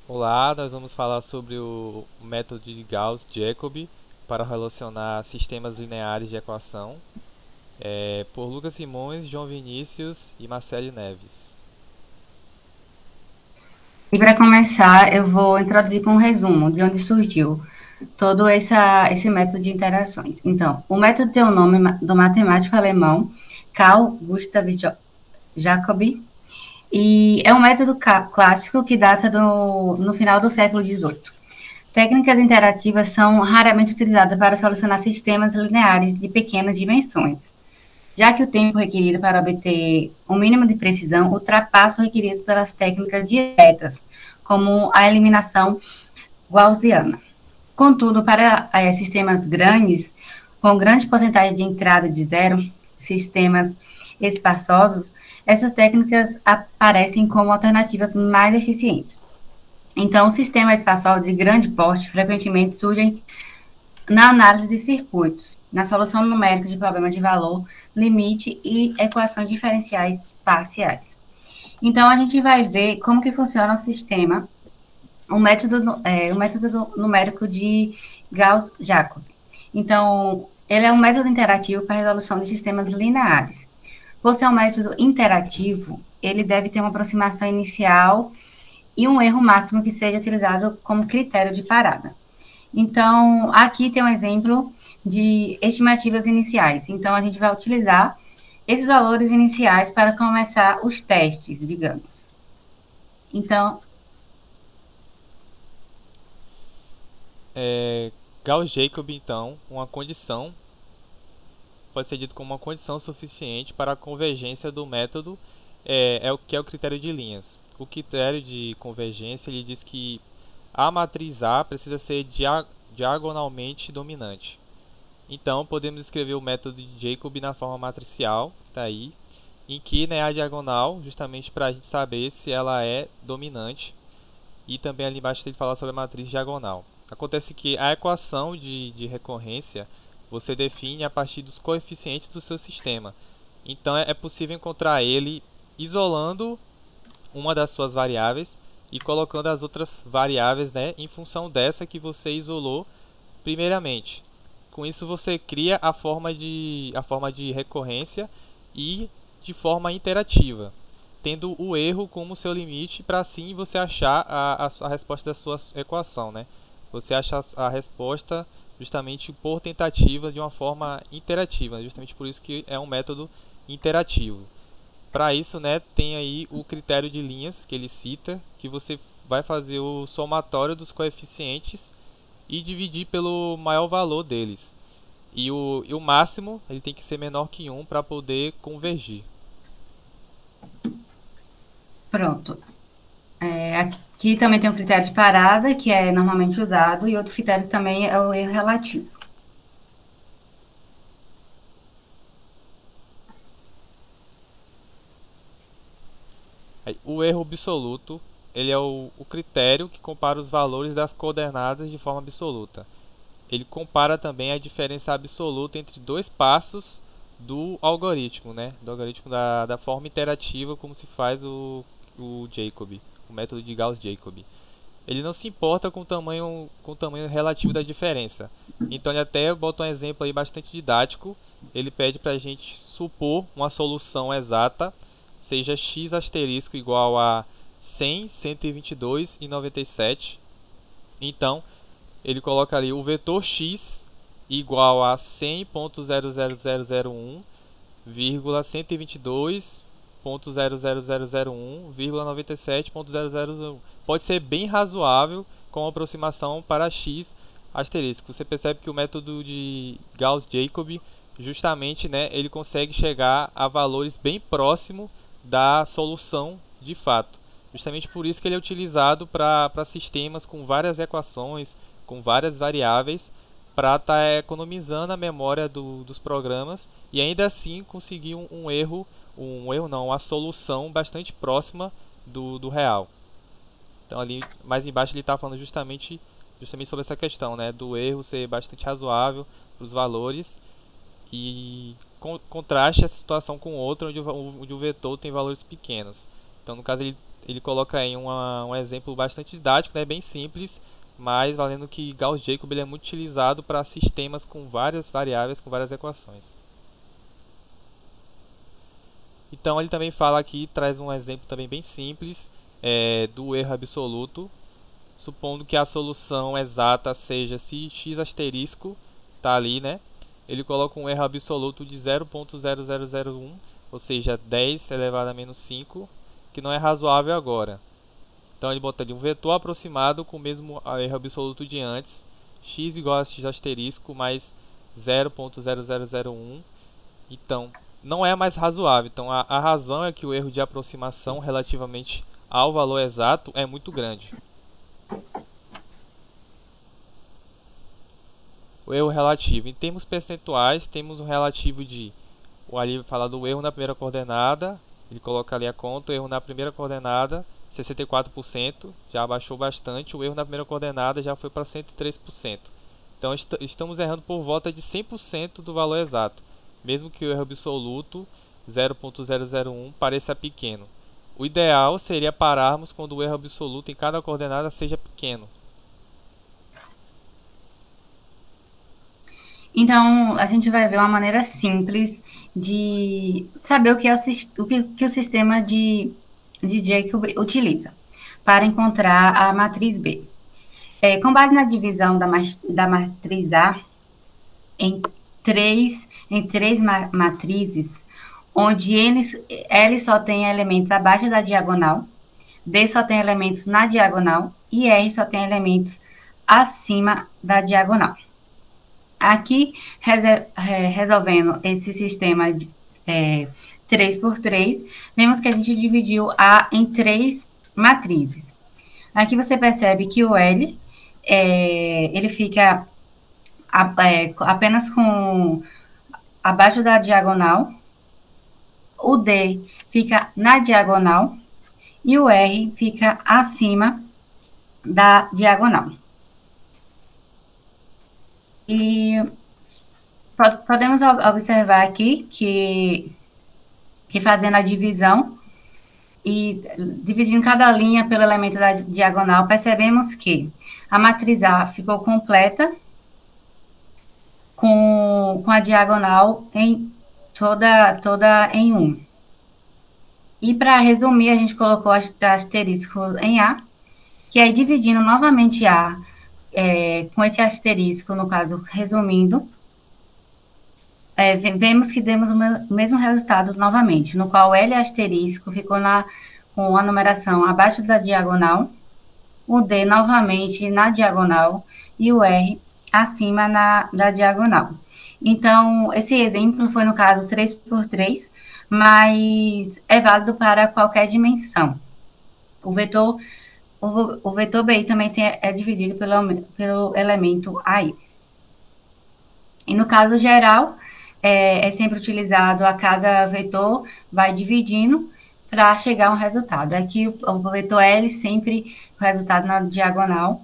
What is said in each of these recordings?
Olá, nós vamos falar sobre o método de Gauss-Jacobi para relacionar sistemas lineares de equação, por Lucas Simões, João Vinícius e Marcele Neves. E para começar, eu vou introduzir com um resumo de onde surgiu todo esse método de interações. Então, o método tem o nome do matemático alemão Carl Gustav Jacobi e é um método clássico que data no final do século XVIII. Técnicas interativas são raramente utilizadas para solucionar sistemas lineares de pequenas dimensões, já que o tempo requerido para obter um mínimo de precisão ultrapassa o requerido pelas técnicas diretas, como a eliminação gaussiana. Contudo, para sistemas grandes, com grande porcentagem de entrada de zero, sistemas espaçosos, essas técnicas aparecem como alternativas mais eficientes. Então, os sistemas espaçosos de grande porte frequentemente surgem na análise de circuitos, na solução numérica de problemas de valor, limite e equações diferenciais parciais. Então, a gente vai ver como que funciona o sistema, o método numérico de Gauss-Jacob. Então, ele é um método interativo para a resolução de sistemas lineares. Por ser um método interativo, ele deve ter uma aproximação inicial e um erro máximo que seja utilizado como critério de parada. Então, aqui tem um exemplo de estimativas iniciais. Então, a gente vai utilizar esses valores iniciais para começar os testes, digamos. Então, É, Gauss-Jacobi, então, pode ser dito como uma condição suficiente para a convergência do método, é o que é o critério de linhas. O critério de convergência ele diz que a matriz A precisa ser diagonalmente dominante. Então, podemos escrever o método de Jacobi na forma matricial, que está aí, em que, né, a diagonal, justamente para a gente saber se ela é dominante, e também ali embaixo ele fala sobre a matriz diagonal. Acontece que a equação de recorrência você define a partir dos coeficientes do seu sistema. Então, é possível encontrar ele isolando uma das suas variáveis e colocando as outras variáveis, né, em função dessa que você isolou primeiramente. Com isso você cria a forma de recorrência e de forma interativa, tendo o erro como seu limite para assim você achar a resposta da sua equação, né? Você acha a resposta justamente por tentativa de uma forma interativa, justamente por isso que é um método interativo. Para isso, né, tem aí o critério de linhas que ele cita, que você vai fazer o somatório dos coeficientes e dividir pelo maior valor deles. E o máximo ele tem que ser menor que um para poder convergir. pronto. Aqui também tem um critério de parada, que é normalmente usado, e outro critério também é o erro relativo. Aí, o erro absoluto ele é o critério que compara os valores das coordenadas de forma absoluta. Ele compara também a diferença absoluta entre dois passos do algoritmo, né? Do algoritmo da forma interativa como se faz o Jacobi, o método de Gauss-Jacobi. Ele não se importa com o tamanho relativo da diferença. Então ele até bota um exemplo aí bastante didático. Ele pede para a gente supor uma solução exata, seja x asterisco igual a 100, 122 e 97. Então ele coloca ali o vetor x igual a 100.00001, 122.00001,97.000. Pode ser bem razoável com aproximação para x asterisco. Você percebe que o método de Gauss-Jacobi justamente, né, ele consegue chegar a valores bem próximos da solução de fato. Justamente por isso que ele é utilizado para sistemas com várias equações, com várias variáveis, para estar economizando a memória dos programas e ainda assim conseguir um erro não, uma solução bastante próxima do real. Então ali mais embaixo ele está falando justamente sobre essa questão, né, do erro ser bastante razoável para os valores e contraste essa situação com outra onde o vetor tem valores pequenos. Então no caso ele coloca aí um exemplo bastante didático, né, bem simples, mas valendo que Gauss-Jacob ele é muito utilizado para sistemas com várias variáveis, com várias equações. Então ele também fala aqui, traz um exemplo também bem simples do erro absoluto, supondo que a solução exata seja se x asterisco está ali, né? Ele coloca um erro absoluto de 0,0001, ou seja, 10 elevado a menos 5, que não é razoável agora. Então ele bota ali um vetor aproximado com o mesmo erro absoluto de antes, x igual a x asterisco mais 0,0001. Então, não é mais razoável. Então, a razão é que o erro de aproximação relativamente ao valor exato é muito grande. O erro relativo. Em termos percentuais, temos um relativo de... O ali fala do erro na primeira coordenada. Ele coloca ali a conta. O erro na primeira coordenada, 64%. Já abaixou bastante. O erro na primeira coordenada já foi para 103%. Então, estamos errando por volta de 100% do valor exato. Mesmo que o erro absoluto, 0,001, pareça pequeno. O ideal seria pararmos quando o erro absoluto em cada coordenada seja pequeno. Então, a gente vai ver uma maneira simples de saber o que, que o sistema de Jacob utiliza para encontrar a matriz B. Com base na divisão da matriz A em três matrizes, onde L só tem elementos abaixo da diagonal, D só tem elementos na diagonal e R só tem elementos acima da diagonal. Aqui, resolvendo esse sistema de 3 por 3, vemos que a gente dividiu A em 3 matrizes. Aqui você percebe que o L ele fica apenas com abaixo da diagonal, o D fica na diagonal e o R fica acima da diagonal. E podemos observar aqui que fazendo a divisão e dividindo cada linha pelo elemento da diagonal, percebemos que a matriz A ficou completa com a diagonal em toda em 1. E para resumir, a gente colocou asterisco em A, que aí dividindo novamente A com esse asterisco, no caso, resumindo, vemos que demos o mesmo resultado novamente, no qual L asterisco ficou com a numeração abaixo da diagonal, o D novamente na diagonal e o R acima da diagonal. Então, esse exemplo foi, no caso, 3 por 3, mas é válido para qualquer dimensão. O vetor BI também é dividido pelo elemento AI. E no caso geral, é sempre utilizado a cada vetor, vai dividindo para chegar a um resultado. Aqui o vetor L sempre o resultado na diagonal,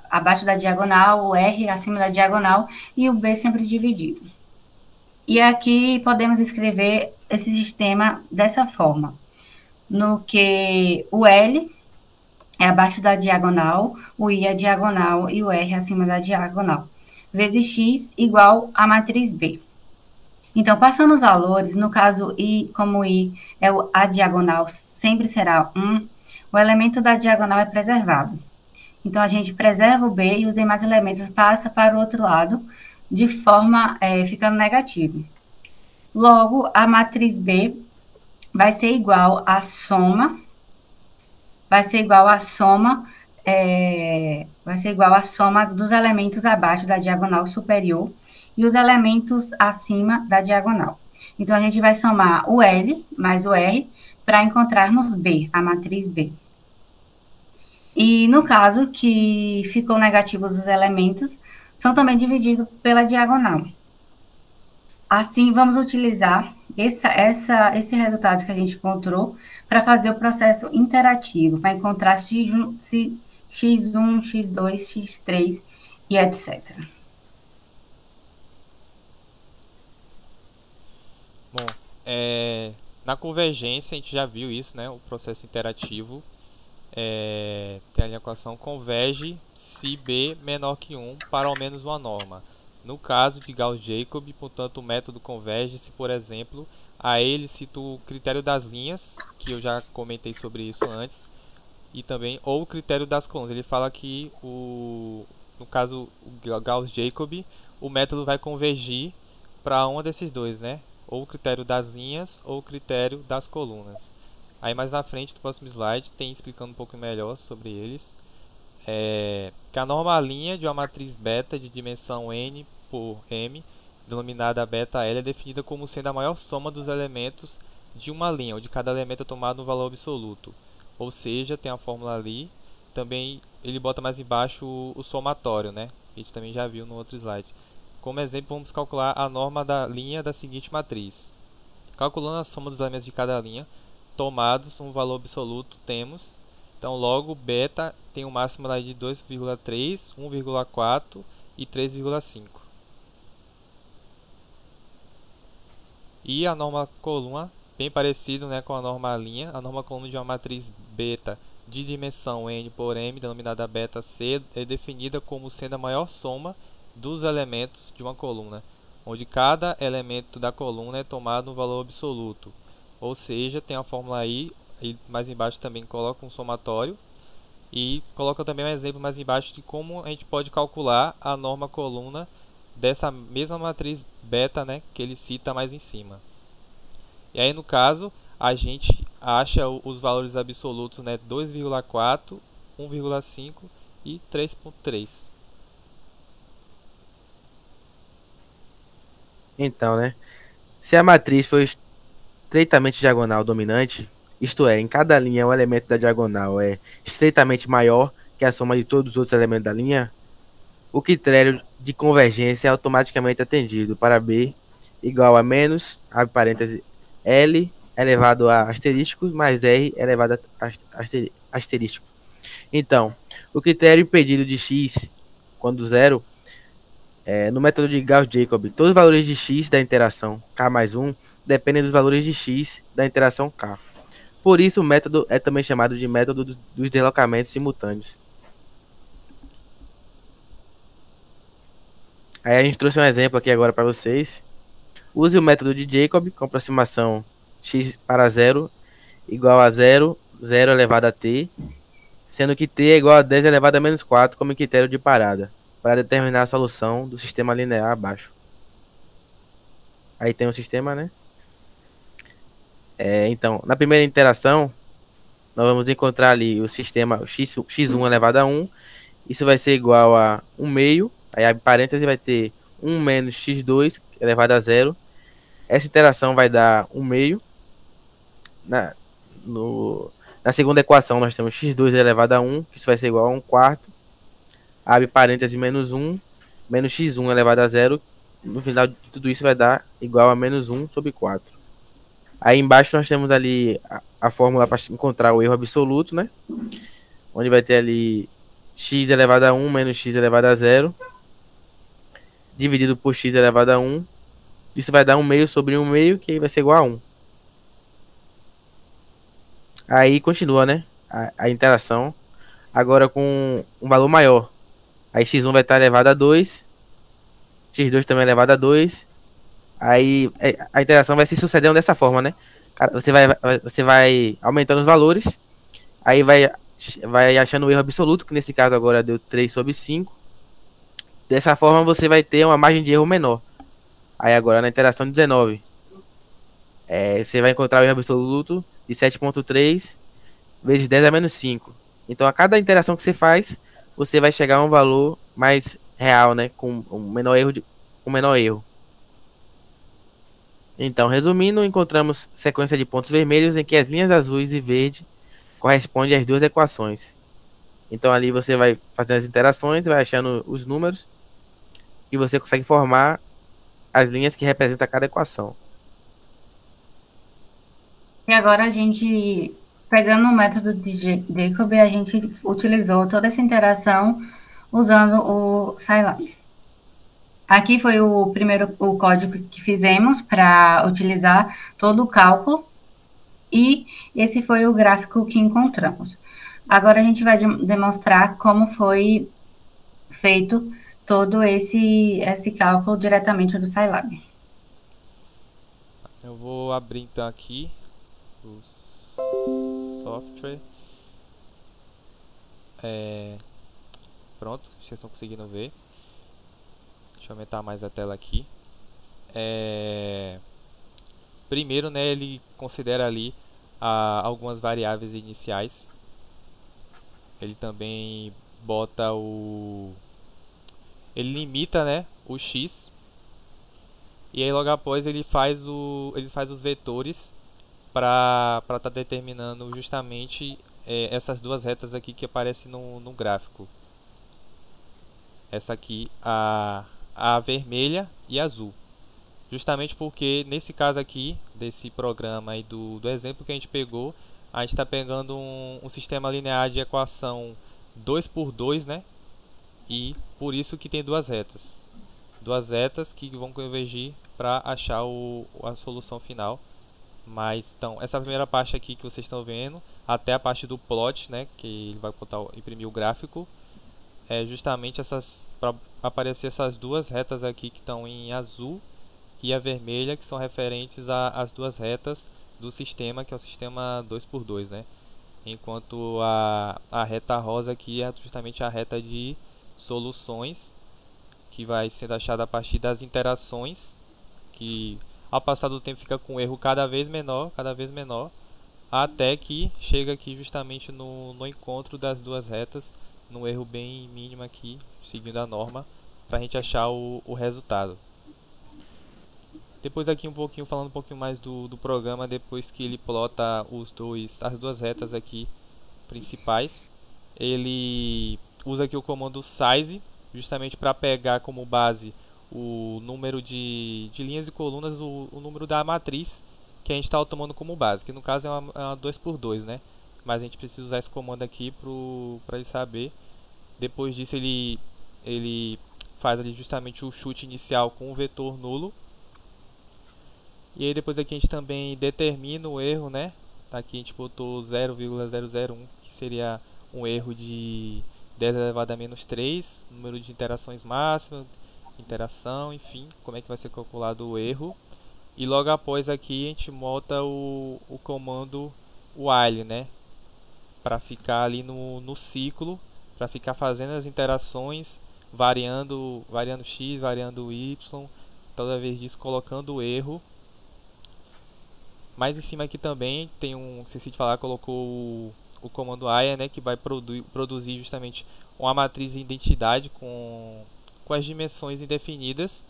abaixo da diagonal, o R acima da diagonal e o B sempre dividido. E aqui podemos escrever esse sistema dessa forma, no que o L é abaixo da diagonal, o I é diagonal e o R acima da diagonal, vezes X igual a matriz B. Então, passando os valores, no caso I, como I é a diagonal sempre será 1, o elemento da diagonal é preservado. Então, a gente preserva o B e os demais elementos passam para o outro lado, de forma ficando negativo. Logo, a matriz B vai ser igual à soma, dos elementos abaixo da diagonal superior e os elementos acima da diagonal. Então, a gente vai somar o L mais o R para encontrarmos B, a matriz B. E no caso que ficou negativos os elementos, são também divididos pela diagonal. Assim, vamos utilizar esse resultado que a gente encontrou para fazer o processo interativo, para encontrar X1, X2, X3 e etc. Bom, Na convergência, a gente já viu isso, né? O processo interativo. Tem ali a equação converge se B menor que 1 para ao menos uma norma. No caso de Gauss-Jacob, portanto, o método converge se, por exemplo, a ele cito o critério das linhas, que eu já comentei sobre isso antes, e também ou o critério das colunas. Ele fala que no caso o Gauss-Jacob, o método vai convergir para um desses dois, né? Ou o critério das linhas ou o critério das colunas. Aí mais na frente, do próximo slide, tem explicando um pouco melhor sobre eles. Que a norma linha de uma matriz beta de dimensão n por m, denominada beta L, é definida como sendo a maior soma dos elementos de uma linha, onde cada elemento é tomado um valor absoluto. Ou seja, tem a fórmula ali. Também ele bota mais embaixo o somatório, né? A gente também já viu no outro slide. Como exemplo, vamos calcular a norma da linha da seguinte matriz. Calculando a soma dos elementos de cada linha, tomados um valor absoluto, temos. Então, logo, beta tem um máximo lá de 2,3, 1,4 e 3,5. E a norma coluna, bem parecido, né, com a norma linha. A norma coluna de uma matriz beta de dimensão n por m, denominada beta C, é definida como sendo a maior soma dos elementos de uma coluna, onde cada elemento da coluna é tomado um valor absoluto. Ou seja, tem a fórmula aí, e mais embaixo também coloca um somatório. E coloca também um exemplo mais embaixo de como a gente pode calcular a norma coluna dessa mesma matriz beta, né, que ele cita mais em cima. E aí, no caso, a gente acha os valores absolutos, né, 2,4, 1,5 e 3,3. Então, né? Se a matriz for estreitamente diagonal dominante, isto é, em cada linha o elemento da diagonal é estreitamente maior que a soma de todos os outros elementos da linha, o critério de convergência é automaticamente atendido para B igual a menos, abre parênteses, L elevado a asterístico mais R elevado a asterístico. Então, o critério pedido de x, quando zero, no método de Gauss-Jacob, todos os valores de x da interação k mais 1 dependem dos valores de x da interação k. Por isso, o método é também chamado de método dos deslocamentos simultâneos. Aí a gente trouxe um exemplo aqui agora para vocês. Use o método de Jacob com aproximação x para 0 igual a 0, 0 elevado a t, sendo que t é igual a 10 elevado a menos 4 como critério de parada, para determinar a solução do sistema linear abaixo. Aí tem o sistema, né? Então, na primeira interação, nós vamos encontrar ali o sistema x1 elevado a 1. Isso vai ser igual a 1 meio. Aí abre parênteses, vai ter 1 menos x2 elevado a 0. Essa interação vai dar 1 meio. Na segunda equação, nós temos x2 elevado a 1. Isso vai ser igual a 1 quarto. Abre parênteses, menos 1. Menos x1 elevado a 0. No final de tudo isso vai dar igual a menos 1 sobre 4. Aí embaixo nós temos ali a fórmula para encontrar o erro absoluto, né? Onde vai ter ali x elevado a 1 menos x elevado a 0. Dividido por x elevado a 1. Isso vai dar 1 meio sobre 1 meio, que aí vai ser igual a 1. Aí continua, né? A interação. Agora com um valor maior. Aí x1 vai estar elevado a 2. x2 também elevado a 2. Aí a interação vai se sucedendo dessa forma, né? Você vai aumentando os valores. Aí vai achando o erro absoluto, que nesse caso agora deu 3 sobre 5. Dessa forma você vai ter uma margem de erro menor. Aí agora na interação 19. Você vai encontrar o erro absoluto de 7,3 vezes 10 a menos 5. Então a cada interação que você faz, você vai chegar a um valor mais real, né? Com um menor erro. Então, resumindo, encontramos sequência de pontos vermelhos em que as linhas azuis e verde correspondem às duas equações. Então ali você vai fazendo as interações, vai achando os números e você consegue formar as linhas que representam cada equação. E agora a gente, pegando o método de Jacob, a gente utilizou toda essa interação usando o Scilab. Aqui foi o código que fizemos para utilizar todo o cálculo E esse foi o gráfico que encontramos. Agora a gente vai demonstrar como foi feito todo esse cálculo diretamente do Scilab. Eu vou abrir então aqui o software. Pronto, vocês estão conseguindo ver. Deixa eu aumentar mais a tela aqui. Primeiro, né, ele considera ali algumas variáveis iniciais. Ele também bota ele limita, né, o x. E aí logo após ele faz os vetores para estar determinando justamente essas duas retas aqui que aparecem no gráfico. Essa aqui, a vermelha e a azul. Justamente porque nesse caso aqui, desse programa e do exemplo que a gente pegou, a gente está pegando um sistema linear de equação 2 por 2, né? E por isso que tem duas retas. Duas retas que vão convergir para achar a solução final. Mas então, essa primeira parte aqui que vocês estão vendo, até a parte do plot, né, que ele vai imprimir o gráfico, é justamente para aparecer essas duas retas aqui que estão em azul e a vermelha, que são referentes às duas retas do sistema, que é o sistema 2 por 2, né? Enquanto a reta rosa aqui é justamente a reta de soluções, que vai sendo achada a partir das interações, que ao passar do tempo fica com um erro cada vez menor, até que chega aqui justamente no encontro das duas retas, num erro bem mínimo aqui, seguindo a norma, para a gente achar o resultado. Depois aqui falando um pouquinho mais do programa, depois que ele plota as duas retas aqui principais, ele usa aqui o comando size, justamente para pegar como base o número de linhas e colunas, o número da matriz que a gente está tomando como base, que no caso é uma 2 por 2, né? Mas a gente precisa usar esse comando aqui para ele saber. Depois disso ele faz ali justamente o chute inicial com o vetor nulo. E aí depois aqui a gente também determina o erro, né? Aqui a gente botou 0,001, que seria um erro de 10 elevado a menos 3, número de interações máximas, interação, enfim, como é que vai ser calculado o erro. E logo após aqui a gente monta o comando while, né? Para ficar ali no ciclo, para ficar fazendo as interações, variando x, variando y, toda vez disso colocando o erro. Mais em cima aqui também tem esqueci de falar, colocou o comando aya, né, que vai produzir justamente uma matriz de identidade com as dimensões indefinidas.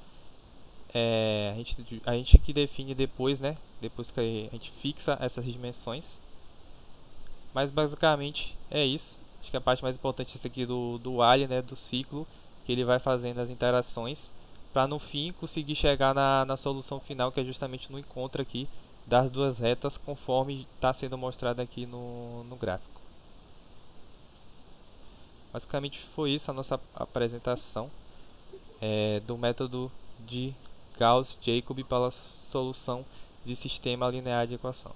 A gente que define depois, né, depois que a gente fixa essas dimensões. Mas basicamente é isso. Acho que a parte mais importante é essa aqui do while, né, do ciclo, que ele vai fazendo as interações para no fim conseguir chegar na solução final, que é justamente no encontro aqui das duas retas, conforme está sendo mostrado aqui no gráfico. Basicamente foi isso a nossa apresentação do método de Gauss-Jacobi para a solução de sistema linear de equação.